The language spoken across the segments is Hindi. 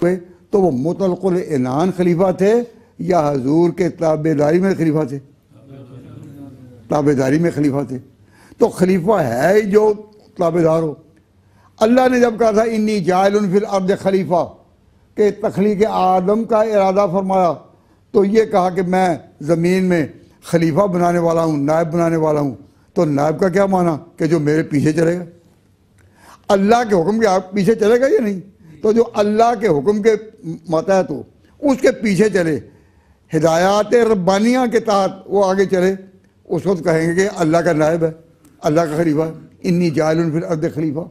हुए तो वो मुतलकुल इनान खलीफा थे या हजूर के ताबेदारी में खलीफा थे? ताबेदारी में खलीफा थे। तो खलीफा है ही जो ताबेदार हो। अल्लाह ने जब कहा था इन्नी जाइलुन फिल अर्द खलीफा के तखलीक आदम का इरादा फरमाया तो ये कहा कि मैं ज़मीन में खलीफा बनाने वाला हूँ, नायब बनाने वाला हूँ। तो नायब का क्या माना कि जो मेरे पीछे चलेगा, अल्लाह के हुक्म के आप पीछे चलेगा या नहीं? तो जो अल्लाह के हुक्म के मातहत हो उसके पीछे चले, हिदायत रब्बानिया के तहत वो आगे चले, उसको तो कहेंगे कि अल्लाह का नायब है, अल्लाह का खलीफा है। इन्नी जाइलुन फिल अर्द खलीफा।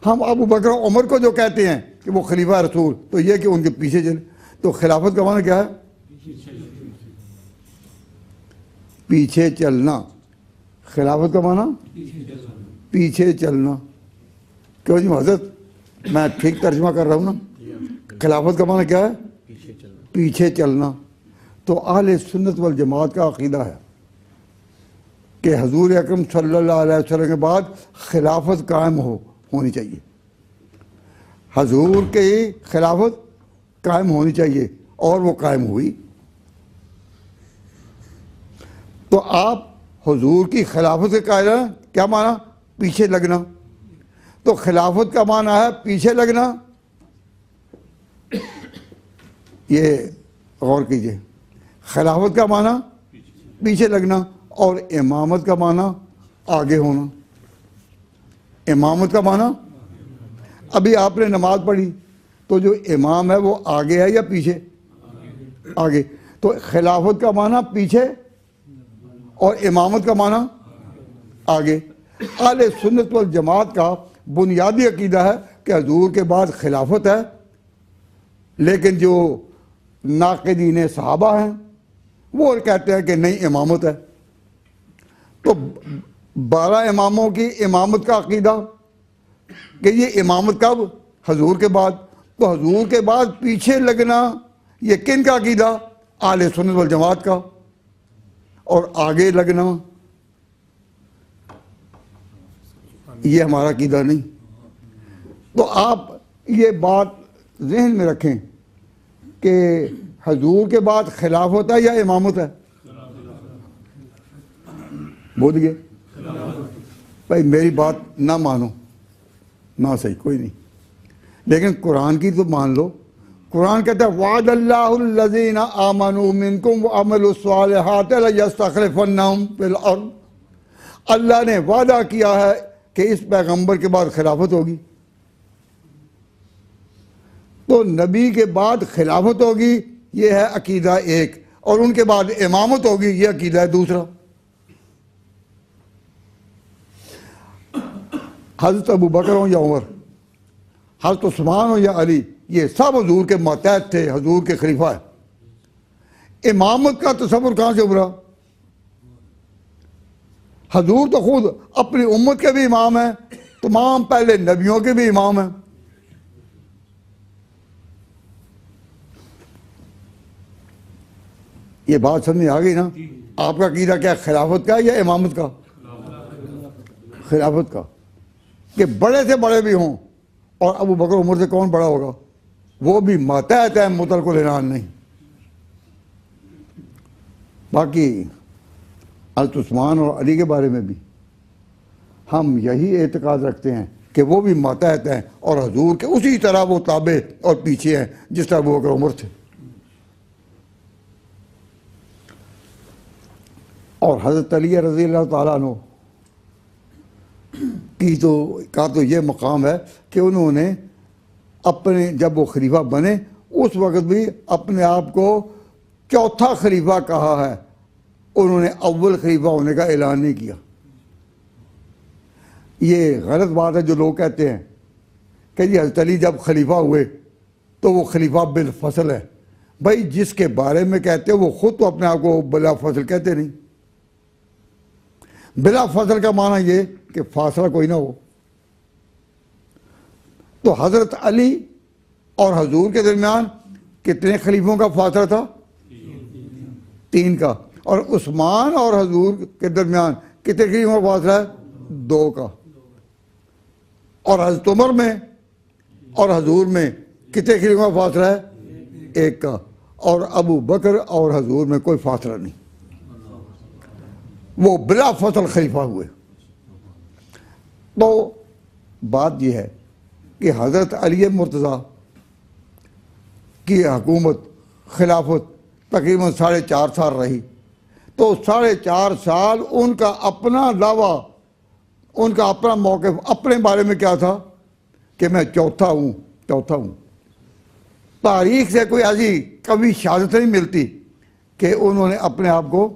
हम अबू बकर उमर को जो कहते हैं कि वो खलीफा रसूल, तो ये कि उनके पीछे चले। तो खिलाफत का माना क्या है? पीछे चलना। खिलाफत का माना पीछे चलना। क्यों जी हज़रत, मैं ठीक तर्जुमा कर रहा हूँ ना? खिलाफत का माना क्या है? पीछे चलना। तो अहले सुन्नत वल जमात का अकीदा है कि हजूर अकरम सल्लल्लाहु अलैहि वसल्लम के बाद खिलाफत कायम होनी चाहिए। हजूर की खिलाफत कायम होनी चाहिए और वो कायम हुई। तो आप हुजूर की खिलाफत के कायदा क्या माना? पीछे लगना। तो खिलाफत का माना है पीछे लगना। ये गौर कीजिए, खिलाफत का माना पीछे लगना और इमामत का माना आगे होना। इमामत का माना, अभी आपने नमाज पढ़ी तो जो इमाम है वो आगे है या पीछे? आगे। तो खिलाफत का माना पीछे और इमामत का माना आगे। अहले सुन्नत वल जमात का बुनियादी अकीदा है कि हजूर के बाद खिलाफत है, लेकिन जो नाक़िदीन सहाबा हैं वो कहते हैं कि नहीं इमामत है। तो 12 इमामों की इमामत का अकीदा कि ये इमामत कब? हजूर के बाद। तो हजूर के बाद पीछे लगना ये किन का अकीदा? अहले सुन्नत वल जमात का। और आगे लगना ये हमारा अकीदा नहीं। तो आप ये बात जहन में रखें कि हजूर के बाद खिलाफत है या इमामत है? बोलिए भाई, मेरी बात ना मानो ना सही, कोई नहीं, लेकिन कुरान की तो मान लो। कुरान कहता है वादल्लाहुल्लज़ीना आमनू मिनकुम व अमलुस सालिहात लयस्तखलिफन्नहुम फिल अर्द। अल्लाह ने वादा किया है कि इस पैगंबर के बाद खिलाफत होगी। तो नबी के बाद खिलाफत होगी, ये है अकीदा एक, और उनके बाद इमामत होगी, ये अकीदा है दूसरा। हज़रत अबू बकर हो या उमर, हज़रत उस्मान हो या अली, ये सब हजूर के मातहत थे, हजूर के खलीफा है। इमामत का तसव्वुर कहाँ से उभरा? हजूर तो खुद अपनी उम्मत के भी इमाम हैं, तमाम पहले नबियों के भी इमाम हैं। ये बात समझ में आ गई ना? आपका कीदा क्या, खिलाफत का या इमामत का? खिलाफत का। कि बड़े से बड़े भी हों, और अबू बकर उमर से कौन बड़ा होगा? वो भी मातहत है, मुतलकुल इनान नहीं। बाकी हज़रत उस्मान और अली के बारे में भी हम यही एतकाद रखते हैं कि वो भी मातहत हैं और हजूर के उसी तरह वो ताबे और पीछे हैं जिस तरह अबू बकर उमर थे। और हज़रत अली रज़ी अल्लाह तआला अन्हु की तो ये मकाम है कि उन्होंने अपने, जब वो खलीफा बने उस वक़्त भी अपने आप को चौथा खलीफा कहा है। उन्होंने अव्वल खलीफा होने का ऐलान नहीं किया। ये गलत बात है जो लोग कहते हैं कि जी हज़रत अली जब खलीफा हुए तो वो खलीफा बिल फसल है। भाई जिसके बारे में कहते हो वो खुद तो अपने आप को बिला फसल कहते नहीं। बिला फसल का माना ये कि फासला कोई ना हो। तो हज़रत अली और हजूर के दरमियान कितने खलीफों का फासला था? 3 का। और उस्मान और हजूर के दरमियान कितने खलीफों का फासला है? 2 का। और हज़रत उमर में और हजूर में कितने खलीफों का फासला है? एक का। और अबू बकर और हजूर में कोई फासला नहीं, वो बिला फसल खलीफा हुए। तो बात यह है कि हज़रत अली मुर्तज़ा की हुकूमत खिलाफत तकरीबन 4.5 साल रही। तो 4.5 साल उनका अपना दावा, उनका अपना मौक़िफ़ अपने बारे में क्या था कि मैं चौथा हूँ, चौथा हूँ। तारीख से कोई ऐसी कभी शहादत नहीं मिलती कि उन्होंने अपने आप को